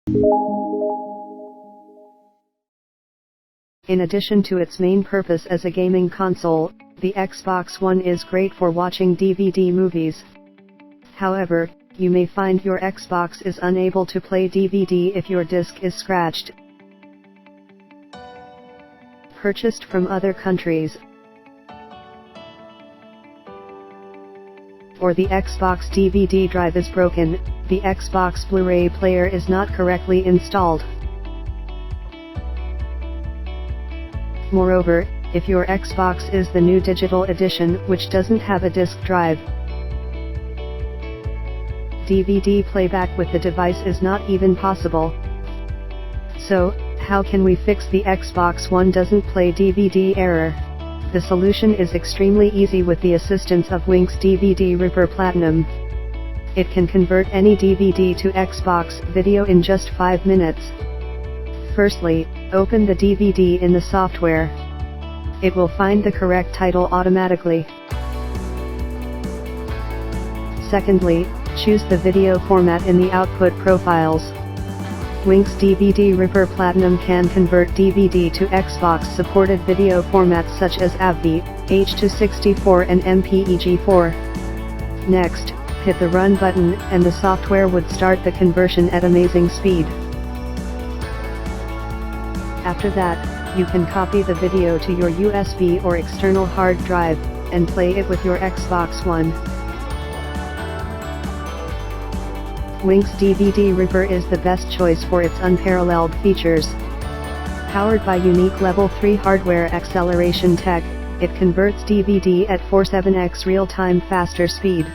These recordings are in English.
In addition to its main purpose as a gaming console, the Xbox One is great for watching DVD movies. However, you may find your Xbox is unable to play DVD if your disc is scratched. Purchased from other countries, or the Xbox DVD drive is broken, the Xbox Blu-ray player is not correctly installed. Moreover, if your Xbox is the new digital edition which doesn't have a disc drive, DVD playback with the device is not even possible. So, how can we fix the Xbox One doesn't play DVD error? The solution is extremely easy with the assistance of WinX DVD Ripper Platinum. It can convert any DVD to Xbox video in just 5 minutes. Firstly, open the DVD in the software. It will find the correct title automatically. Secondly, choose the video format in the output profiles. WinX DVD Ripper Platinum can convert DVD to Xbox supported video formats such as AVI, H.264 and MPEG-4. Next, hit the Run button and the software would start the conversion at amazing speed. After that, you can copy the video to your USB or external hard drive, and play it with your Xbox One. WinX DVD Ripper is the best choice for its unparalleled features. Powered by unique Level 3 hardware acceleration tech, it converts DVD at 47x real-time faster speed.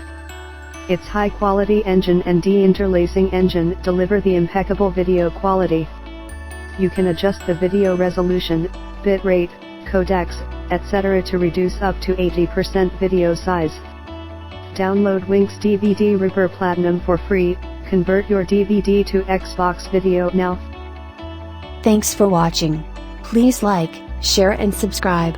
Its high-quality engine and deinterlacing engine deliver the impeccable video quality. You can adjust the video resolution, bitrate, codecs, etc. to reduce up to 80% video size. Download WinX DVD Ripper Platinum for free. Convert your DVD to Xbox video now. Thanks for watching. Please like, share and subscribe.